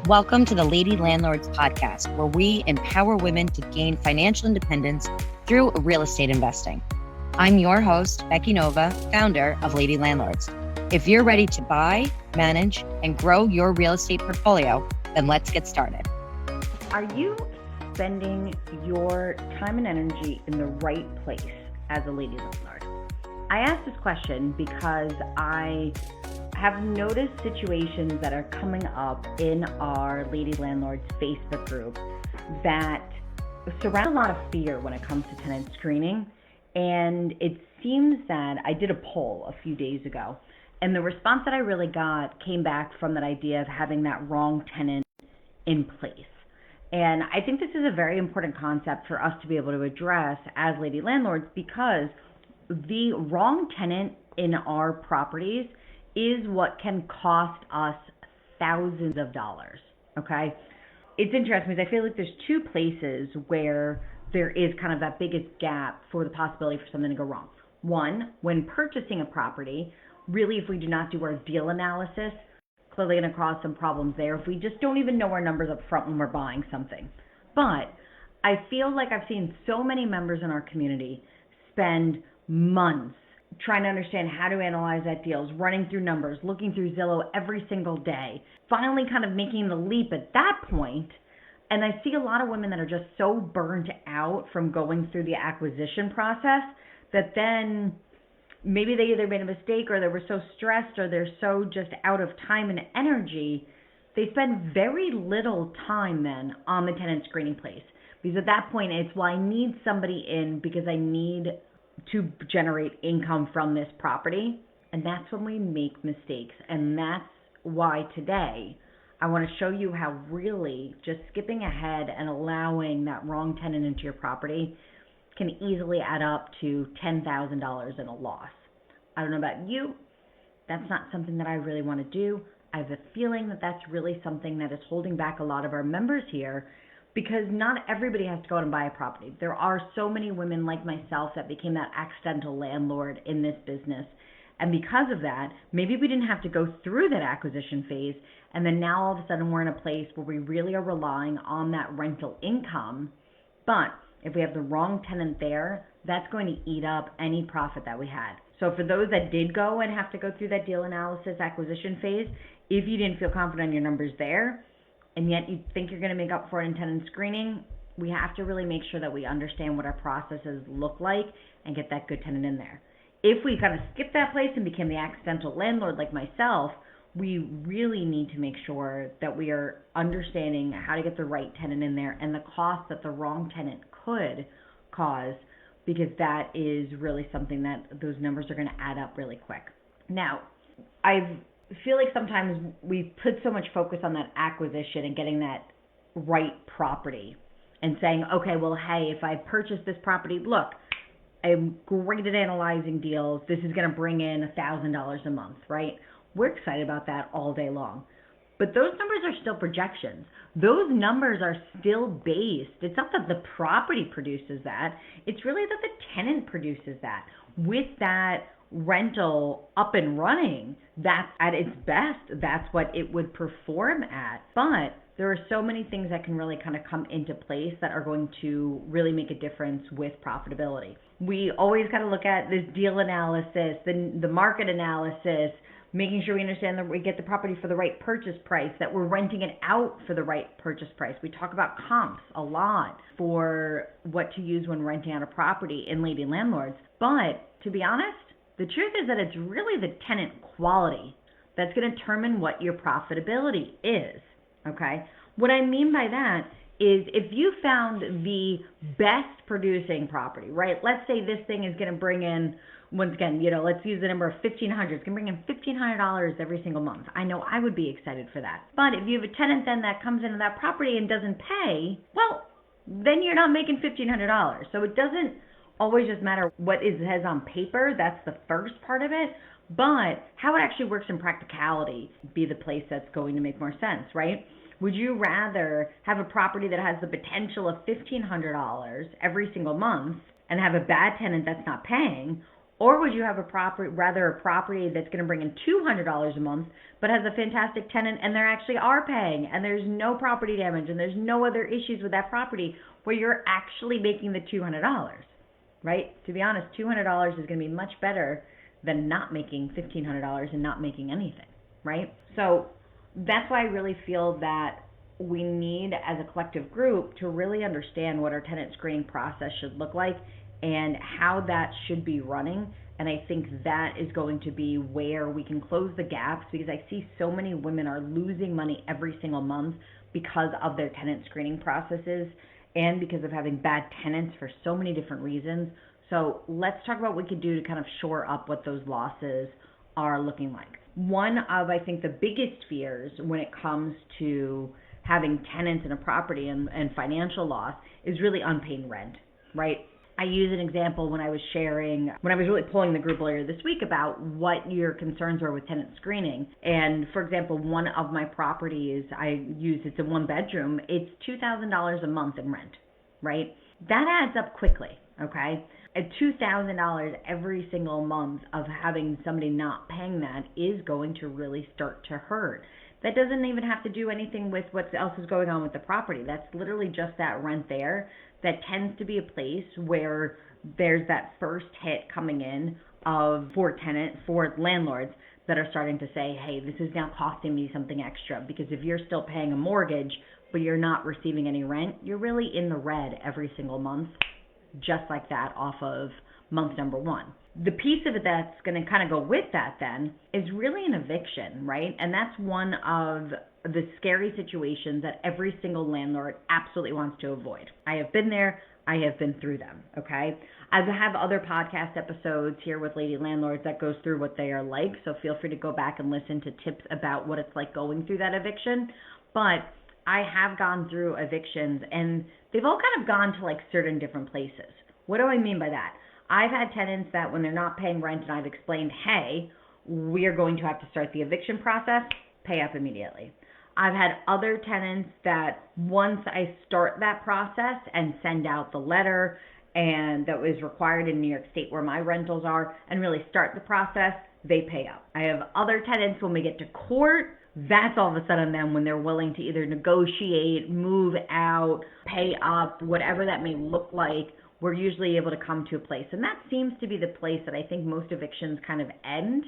Welcome to the Lady Landlords podcast, where we empower women to gain financial independence through real estate investing. I'm your host, Becky Nova, founder of Lady Landlords. If you're ready to buy, manage, and grow your real estate portfolio, then let's get started. Are you spending your time and energy in the right place as a lady landlord? I ask this question because I have noticed situations that are coming up in our Lady Landlords Facebook group that surround a lot of fear when it comes to tenant screening. And it seems that I did a poll a few days ago, and the response that I really got came back from that idea of having that wrong tenant in place. And I think this is a very important concept for us to be able to address as Lady Landlords, because the wrong tenant in our properties is what can cost us thousands of dollars, okay? It's interesting because I feel like there's two places where there is kind of that biggest gap for the possibility for something to go wrong. One, when purchasing a property, really if we do not do our deal analysis, clearly going to cause some problems there if we just don't even know our numbers up front when we're buying something. But I feel like I've seen so many members in our community spend months trying to understand how to analyze that deals, running through numbers, looking through Zillow every single day, finally kind of making the leap at that point. And I see a lot of women that are just so burnt out from going through the acquisition process that then maybe they either made a mistake or they were so stressed or they're so just out of time and energy, they spend very little time then on the tenant screening place. Because at that point, it's, well, I need somebody in because I need to generate income from this property. And that's when we make mistakes. And that's why today I want to show you how really just skipping ahead and allowing that wrong tenant into your property can easily add up to $10,000 in a loss. I don't know about you, that's not something that I really want to do. I have a feeling that that's really something that is holding back a lot of our members here, because not everybody has to go out and buy a property. There are so many women like myself that became that accidental landlord in this business. And because of that, maybe we didn't have to go through that acquisition phase. And then now all of a sudden we're in a place where we really are relying on that rental income. But if we have the wrong tenant there, that's going to eat up any profit that we had. So for those that did go and have to go through that deal analysis acquisition phase, if you didn't feel confident in your numbers there, and yet you think you're going to make up for it in tenant screening, we have to really make sure that we understand what our processes look like and get that good tenant in there. If we kind of skipped that place and became the accidental landlord like myself, we really need to make sure that we are understanding how to get the right tenant in there and the cost that the wrong tenant could cause, because that is really something that those numbers are going to add up really quick. Now, I feel like sometimes we put so much focus on that acquisition and getting that right property and saying, okay, well, hey, if I purchase this property, look, I'm great at analyzing deals. This is going to bring in $1,000 a month, right? We're excited about that all day long. But those numbers are still projections. Those numbers are still based. It's not that the property produces that. It's really that the tenant produces that. With that rental up and running, that's at its best. That's what it would perform at. But there are so many things that can really kind of come into place that are going to really make a difference with profitability. We always got to look at this deal analysis, the market analysis, making sure we understand that we get the property for the right purchase price, that we're renting it out for the right purchase price. We talk about comps a lot for what to use when renting out a property in Lady Landlords. But to be honest, the truth is that it's really the tenant quality that's going to determine what your profitability is, okay? What I mean by that is if you found the best producing property, right? Let's say this thing is going to bring in, once again, let's use the number of $1,500. It's going to bring in $1,500 every single month. I know I would be excited for that. But if you have a tenant then that comes into that property and doesn't pay, well, then you're not making $1,500. So it doesn't always just matter what it says on paper. That's the first part of it. But how it actually works in practicality be the place that's going to make more sense, right? Would you rather have a property that has the potential of $1,500 every single month and have a bad tenant that's not paying, Or would you have a property that's going to bring in $200 a month, but has a fantastic tenant and they actually are paying and there's no property damage and there's no other issues with that property where you're actually making the $200, right? To be honest, $200 is going to be much better than not making $1,500 and not making anything, right? So that's why I really feel that we need, as a collective group, to really understand what our tenant screening process should look like and how that should be running. And I think that is going to be where we can close the gaps, because I see so many women are losing money every single month because of their tenant screening processes and because of having bad tenants for so many different reasons. So let's talk about what we could do to kind of shore up what those losses are looking like. One of, I think, the biggest fears when it comes to having tenants in a property and financial loss is really unpaid rent, right? I use an example when I was really polling the group earlier this week about what your concerns were with tenant screening. And for example, one of my properties it's a 1-bedroom, it's $2,000 a month in rent, right? That adds up quickly, okay? At $2,000 every single month of having somebody not paying that is going to really start to hurt. That doesn't even have to do anything with what else is going on with the property. That's literally just that rent there. That tends to be a place where there's that first hit coming in for landlords that are starting to say, hey, this is now costing me something extra, because if you're still paying a mortgage but you're not receiving any rent, you're really in the red every single month, just like that, off of month number 1. The piece of it that's going to kind of go with that then is really an eviction, right? And that's one of the scary situations that every single landlord absolutely wants to avoid. I have been there. I have been through them, okay? I have other podcast episodes here with Lady Landlords that goes through what they are like, so feel free to go back and listen to tips about what it's like going through that eviction. But I have gone through evictions, and they've all kind of gone to like certain different places. What do I mean by that? I've had tenants that when they're not paying rent and I've explained, hey, we are going to have to start the eviction process, pay up immediately. I've had other tenants that once I start that process and send out the letter and that was required in New York State where my rentals are and really start the process, they pay up. I have other tenants when we get to court, that's all of a sudden them when they're willing to either negotiate, move out, pay up, whatever that may look like. We're usually able to come to a place. And that seems to be the place that I think most evictions kind of end.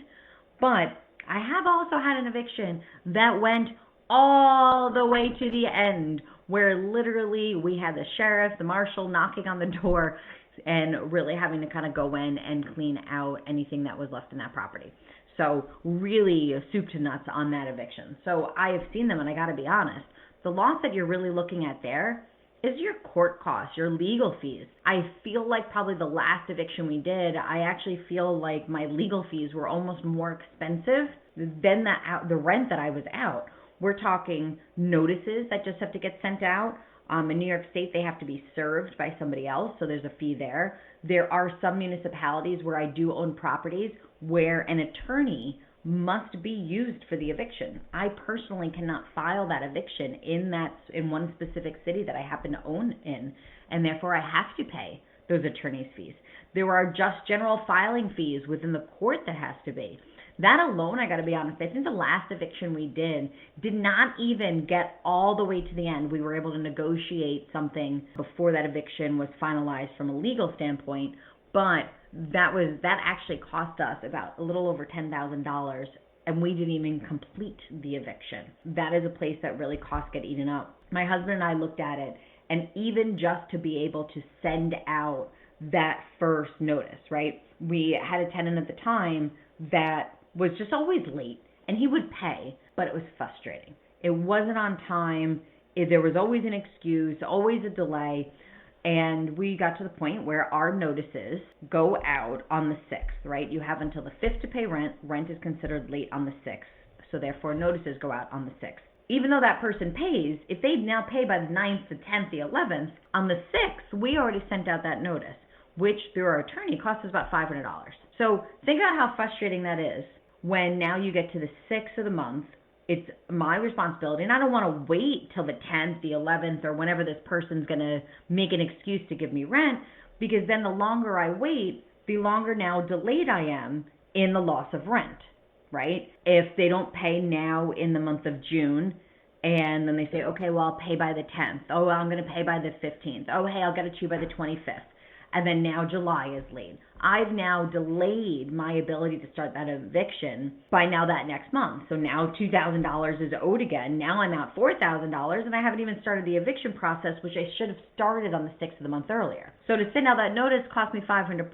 But I have also had an eviction that went all the way to the end, where literally we had the sheriff, the marshal knocking on the door and really having to kind of go in and clean out anything that was left in that property. So really soup to nuts on that eviction. So I have seen them, and I got to be honest, the loss that you're really looking at there is your court costs, your legal fees. I feel like probably the last eviction we did, I actually feel like my legal fees were almost more expensive than the rent that I was out. We're talking notices that just have to get sent out. In New York State, they have to be served by somebody else, so there's a fee there. There are some municipalities where I do own properties where an attorney must be used for the eviction. I personally cannot file that eviction in one specific city that I happen to own in, and therefore I have to pay those attorney's fees. There are just general filing fees within the court that has to be. That alone, I got to be honest, I think the last eviction we did not even get all the way to the end. We were able to negotiate something before that eviction was finalized from a legal standpoint, but that actually cost us about a little over $10,000, and we didn't even complete the eviction. That is a place that really costs get eaten up. My husband and I looked at it, and even just to be able to send out that first notice, right? We had a tenant at the time that was just always late, and he would pay, but it was frustrating. It wasn't on time. There was always an excuse, always a delay. And we got to the point where our notices go out on the 6th, right? You have until the 5th to pay rent. Rent is considered late on the 6th. So therefore, notices go out on the 6th. Even though that person pays, if they now pay by the 9th, the 10th, the 11th, on the 6th, we already sent out that notice, which through our attorney costs us about $500. So think about how frustrating that is when now you get to the 6th of the month. It's my responsibility, and I don't want to wait till the 10th, the 11th, or whenever this person's going to make an excuse to give me rent, because then the longer I wait, the longer now delayed I am in the loss of rent, right? If they don't pay now in the month of June, and then they say, okay, well, I'll pay by the 10th. Oh, well, I'm going to pay by the 15th. Oh, hey, I'll get it to you by the 25th. And then now July is late. I've now delayed my ability to start that eviction by now that next month. So now $2,000 is owed again. Now I'm out $4,000 and I haven't even started the eviction process, which I should have started on the 6th of the month earlier. So to send out that notice cost me $500.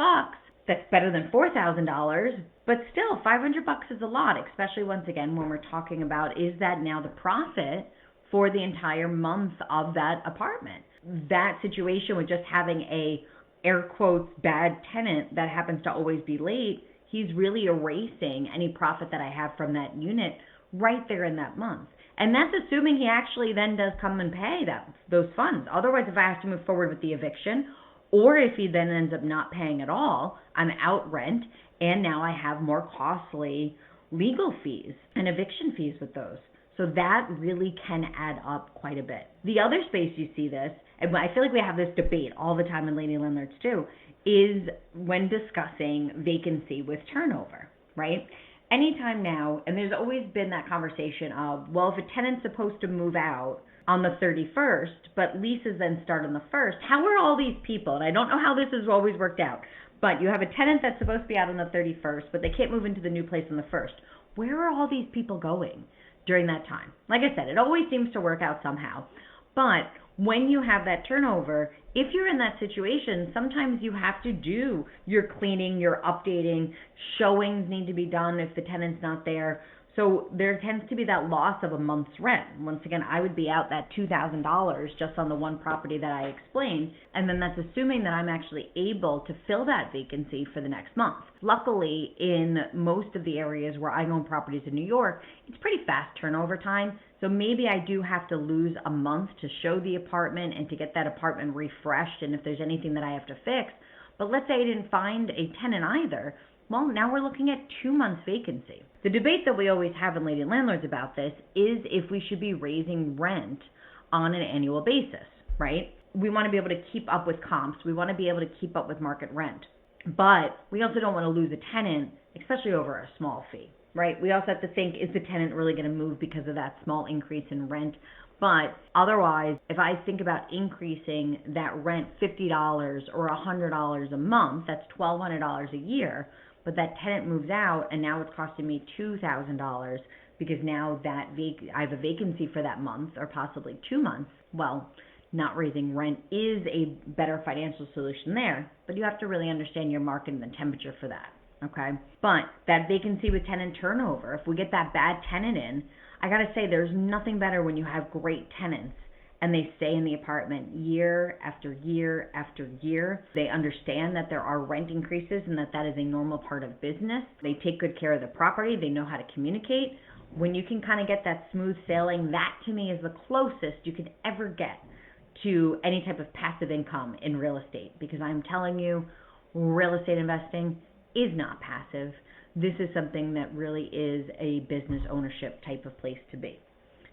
That's better than $4,000, but still $500 is a lot, especially once again when we're talking about, is that now the profit for the entire month of that apartment? That situation with just having a air quotes bad tenant that happens to always be late, he's really erasing any profit that I have from that unit right there in that month. And that's assuming he actually then does come and pay those funds. Otherwise, if I have to move forward with the eviction, or if he then ends up not paying at all, I'm out rent, and now I have more costly legal fees and eviction fees with those. So that really can add up quite a bit. The other space you see this, and I feel like we have this debate all the time in Lady Landlords too, is when discussing vacancy with turnover, right? Anytime now, and there's always been that conversation of, well, if a tenant's supposed to move out on the 31st, but leases then start on the 1st, how are all these people, and I don't know how this has always worked out, but you have a tenant that's supposed to be out on the 31st, but they can't move into the new place on the 1st. Where are all these people going during that time? Like I said, it always seems to work out somehow, but when you have that turnover, if you're in that situation, sometimes you have to do your cleaning, your updating, showings need to be done if the tenant's not there. So there tends to be that loss of a month's rent. Once again, I would be out that $2,000 just on the one property that I explained, and then that's assuming that I'm actually able to fill that vacancy for the next month. Luckily, in most of the areas where I own properties in New York, it's pretty fast turnover time. So maybe I do have to lose a month to show the apartment and to get that apartment refreshed, and if there's anything that I have to fix. But let's say I didn't find a tenant either. Well, now we're looking at 2 months vacancy. The debate that we always have in Lady Landlords about this is if we should be raising rent on an annual basis, right? We want to be able to keep up with comps. We want to be able to keep up with market rent. But we also don't want to lose a tenant, especially over a small fee, right? We also have to think, is the tenant really going to move because of that small increase in rent? But otherwise, if I think about increasing that rent $50 or $100 a month, that's $1,200 a year. But that tenant moves out, and now it's costing me $2,000 because now that I have a vacancy for that month or possibly 2 months. Well, not raising rent is a better financial solution there, but you have to really understand your market and the temperature for that, okay? But that vacancy with tenant turnover, if we get that bad tenant in, I gotta say there's nothing better when you have great tenants and they stay in the apartment year after year after year. They understand that there are rent increases and that is a normal part of business. They take good care of the property. They know how to communicate. When you can kind of get that smooth sailing, that to me is the closest you could ever get to any type of passive income in real estate, because I'm telling you, real estate investing is not passive. This is something that really is a business ownership type of place to be.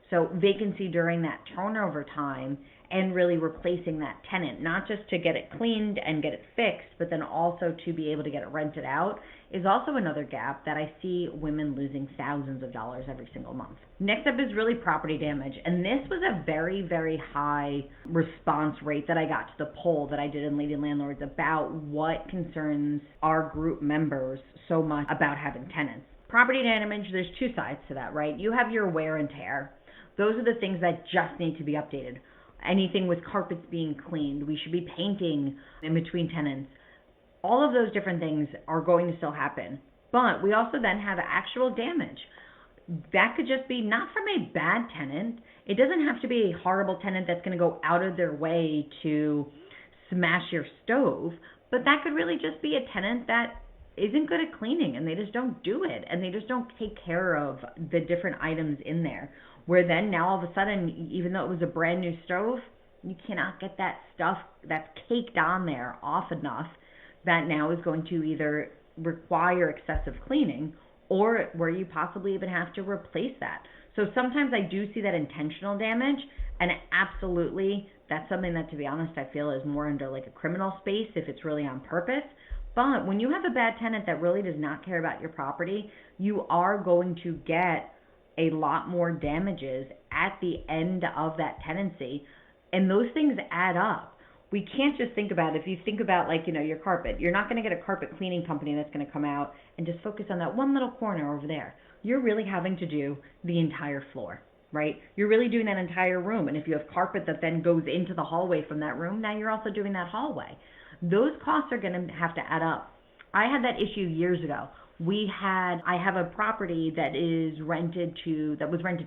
So vacancy during that turnover time and really replacing that tenant, not just to get it cleaned and get it fixed, but then also to be able to get it rented out, is also another gap that I see women losing thousands of dollars every single month. Next up is really property damage. And this was a very, very high response rate that I got to the poll that I did in Lady Landlords about what concerns our group members so much about having tenants. Property damage, there's two sides to that, right? You have your wear and tear. Those are the things that just need to be updated. Anything with carpets being cleaned, we should be painting in between tenants. All of those different things are going to still happen. But we also then have actual damage. That could just be not from a bad tenant. It doesn't have to be a horrible tenant that's going to go out of their way to smash your stove, but that could really just be a tenant that isn't good at cleaning and they just don't do it and they just don't take care of the different items in there. Where then now all of a sudden, even though it was a brand new stove, you cannot get that stuff that's caked on there off enough that now is going to either require excessive cleaning or where you possibly even have to replace that. So sometimes I do see that intentional damage, and absolutely that's something that, to be honest, I feel is more under like a criminal space if it's really on purpose. But when you have a bad tenant that really does not care about your property, you are going to get a lot more damages at the end of that tenancy, and those things add up. We can't just think about, if you think about like, your carpet, you're not going to get a carpet cleaning company that's going to come out and just focus on that one little corner over there. You're really having to do the entire floor, right? You're really doing that entire room. And if you have carpet that then goes into the hallway from that room, now you're also doing that hallway. Those costs are going to have to add up. I had that issue years ago. I have a property that was rented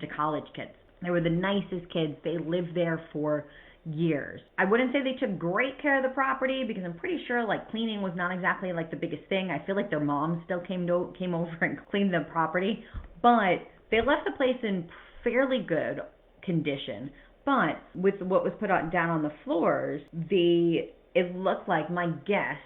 to college kids. They were the nicest kids. They lived there for years. I wouldn't say they took great care of the property, because I'm pretty sure like cleaning was not exactly like the biggest thing. I feel like their mom still came over and cleaned the property, but they left the place in fairly good condition. But with what was put down on the floors, it looked like, my guess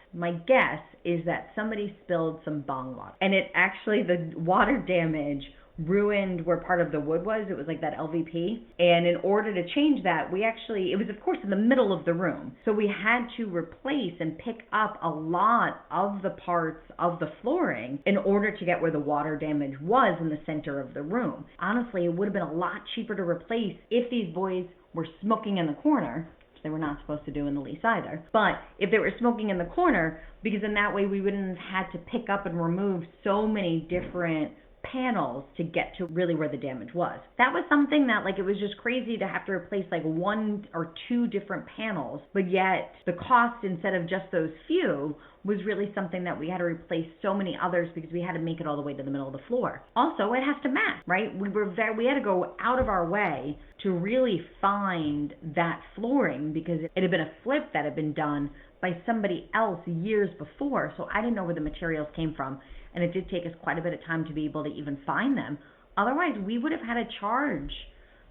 is that somebody spilled some bong water. And the water damage ruined where part of the wood was. It was like that LVP. And in order to change that, it was of course in the middle of the room. So we had to replace and pick up a lot of the parts of the flooring in order to get where the water damage was in the center of the room. Honestly, it would have been a lot cheaper to replace if these boys were smoking in the corner. They were not supposed to do in the lease either. But if they were smoking in the corner, because in that way we wouldn't have had to pick up and remove so many different panels to get to really where the damage was. That was something that it was just crazy to have to replace one or two different panels, but yet the cost, instead of just those few, was really something that we had to replace so many others because we had to make it all the way to the middle of the floor. Also, it has to match, right? We had to go out of our way to really find that flooring, because it had been a flip that had been done by somebody else years before, so I didn't know where the materials came from. And it did take us quite a bit of time to be able to even find them. Otherwise, we would have had to charge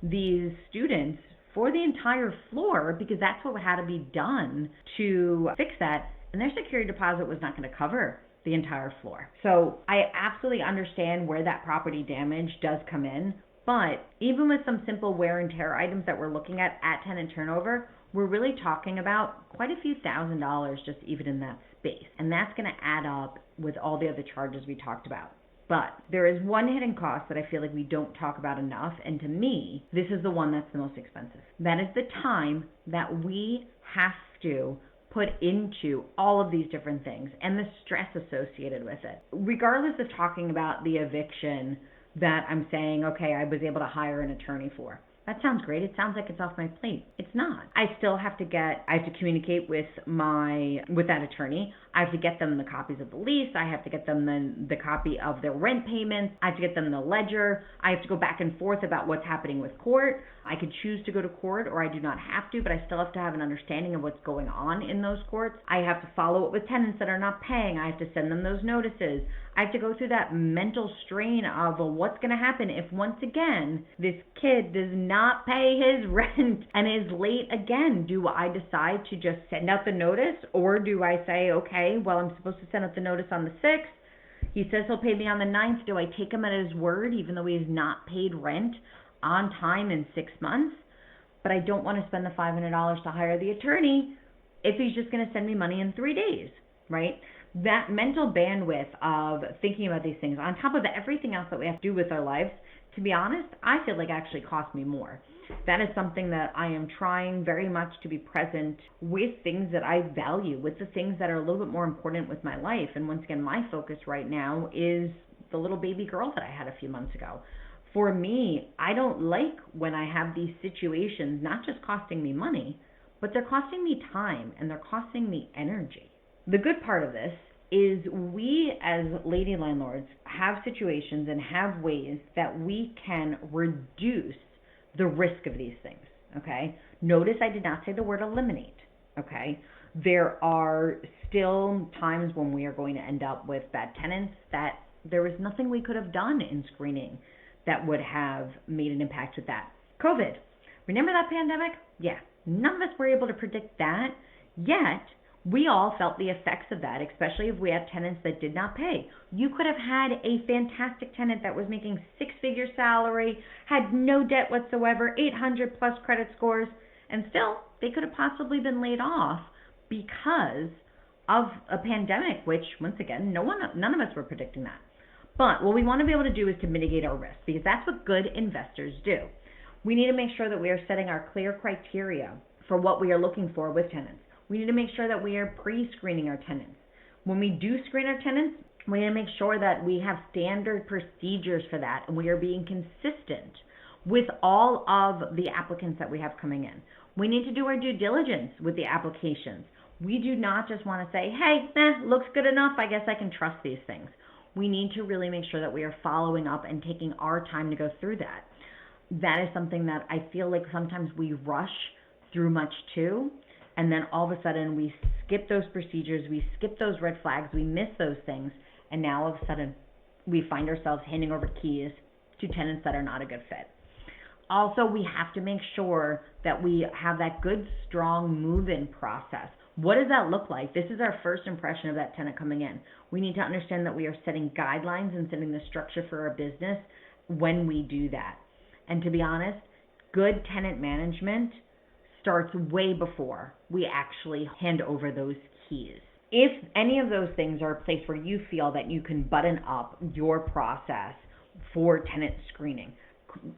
these students for the entire floor, because that's what had to be done to fix that. And their security deposit was not going to cover the entire floor. So I absolutely understand where that property damage does come in. But even with some simple wear and tear items that we're looking at tenant turnover, we're really talking about quite a few $1,000s just even in that space. And that's going to add up with all the other charges we talked about. But there is one hidden cost that I feel like we don't talk about enough, and to me, this is the one that's the most expensive. That is the time that we have to put into all of these different things and the stress associated with it. Regardless of talking about the eviction that I'm saying, okay, I was able to hire an attorney for. That sounds great. It sounds like it's off my plate. It's not. I still have to communicate with that attorney. I have to get them the copies of the lease. I have to get them the copy of their rent payments. I have to get them the ledger. I have to go back and forth about what's happening with court. I could choose to go to court, or I do not have to, but I still have to have an understanding of what's going on in those courts. I have to follow up with tenants that are not paying. I have to send them those notices. I have to go through that mental strain of what's going to happen if, once again, this kid does not pay his rent and is late again. Do I decide to just send out the notice, or do I say, okay, well, I'm supposed to send out the notice on the 6th. He says he'll pay me on the 9th. Do I take him at his word, even though he has not paid rent on time in 6 months? But I don't want to spend the $500 to hire the attorney if he's just going to send me money in 3 days, right? That mental bandwidth of thinking about these things, on top of everything else that we have to do with our lives, to be honest, I feel like actually cost me more. That is something that I am trying very much to be present with things that I value, with the things that are a little bit more important with my life. And once again, my focus right now is the little baby girl that I had a few months ago. For me, I don't like when I have these situations not just costing me money, but they're costing me time and they're costing me energy. The good part of this is we as lady landlords have situations and have ways that we can reduce the risk of these things, okay? Notice I did not say the word eliminate, okay? There are still times when we are going to end up with bad tenants that there was nothing we could have done in screening that would have made an impact with that. COVID, remember that pandemic? Yeah, none of us were able to predict that, yet we all felt the effects of that, especially if we have tenants that did not pay. You could have had a fantastic tenant that was making six-figure salary, had no debt whatsoever, 800 plus credit scores, and still they could have possibly been laid off because of a pandemic, which once again, none of us were predicting that. But what we want to be able to do is to mitigate our risk, because that's what good investors do. We need to make sure that we are setting our clear criteria for what we are looking for with tenants. We need to make sure that we are pre-screening our tenants. When we do screen our tenants, we need to make sure that we have standard procedures for that, and we are being consistent with all of the applicants that we have coming in. We need to do our due diligence with the applications. We do not just want to say, hey, looks good enough, I guess I can trust these things. We need to really make sure that we are following up and taking our time to go through that. That is something that I feel like sometimes we rush through much too, and then all of a sudden we skip those procedures, we skip those red flags, we miss those things, and now all of a sudden we find ourselves handing over keys to tenants that are not a good fit. Also, we have to make sure that we have that good, strong move-in process. What does that look like? This is our first impression of that tenant coming in. We need to understand that we are setting guidelines and setting the structure for our business when we do that. And to be honest, good tenant management starts way before we actually hand over those keys. If any of those things are a place where you feel that you can button up your process for tenant screening,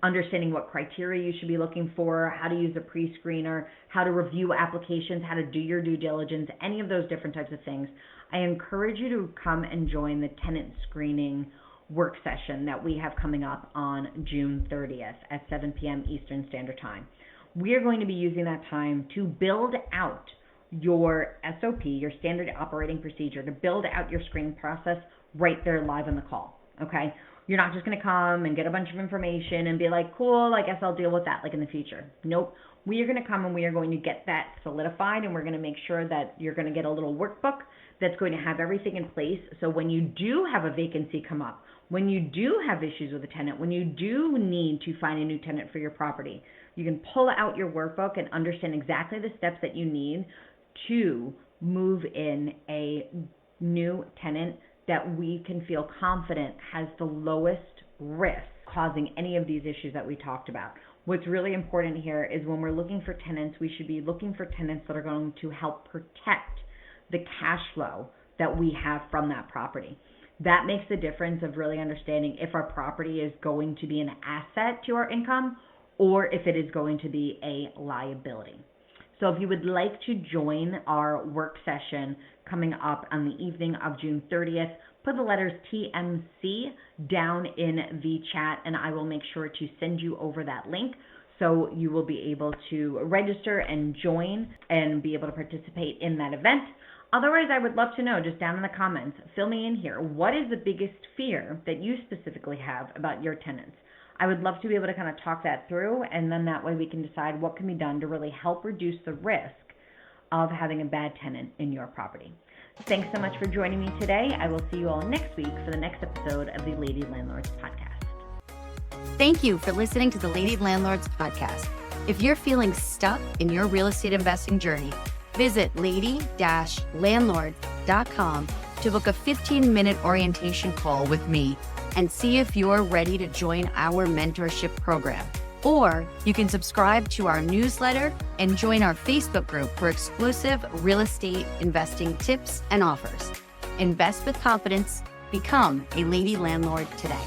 understanding what criteria you should be looking for, how to use a pre-screener, how to review applications, how to do your due diligence, any of those different types of things, I encourage you to come and join the tenant screening work session that we have coming up on June 30th at 7 p.m. Eastern Standard Time. We are going to be using that time to build out your SOP, your standard operating procedure, to build out your screening process right there live on the call, okay? You're not just going to come and get a bunch of information and be like, cool, I guess I'll deal with that like in the future. Nope. We are going to come and we are going to get that solidified, and we're going to make sure that you're going to get a little workbook that's going to have everything in place. So when you do have a vacancy come up, when you do have issues with a tenant, when you do need to find a new tenant for your property, you can pull out your workbook and understand exactly the steps that you need to move in a new tenant that we can feel confident has the lowest risk causing any of these issues that we talked about. What's really important here is when we're looking for tenants, we should be looking for tenants that are going to help protect the cash flow that we have from that property. That makes the difference of really understanding if our property is going to be an asset to our income or if it is going to be a liability. So if you would like to join our work session coming up on the evening of June 30th, put the letters TMC down in the chat, and I will make sure to send you over that link so you will be able to register and join and be able to participate in that event. Otherwise, I would love to know, just down in the comments, fill me in here. What is the biggest fear that you specifically have about your tenants? I would love to be able to kind of talk that through, and then that way we can decide what can be done to really help reduce the risk of having a bad tenant in your property. Thanks so much for joining me today. I will see you all next week for the next episode of the Lady Landlords podcast. Thank you for listening to the Lady Landlords podcast. If you're feeling stuck in your real estate investing journey, visit lady-landlords.com to book a 15-minute orientation call with me and see if you're ready to join our mentorship program. Or you can subscribe to our newsletter and join our Facebook group for exclusive real estate investing tips and offers. Invest with confidence. Become a Lady Landlord today.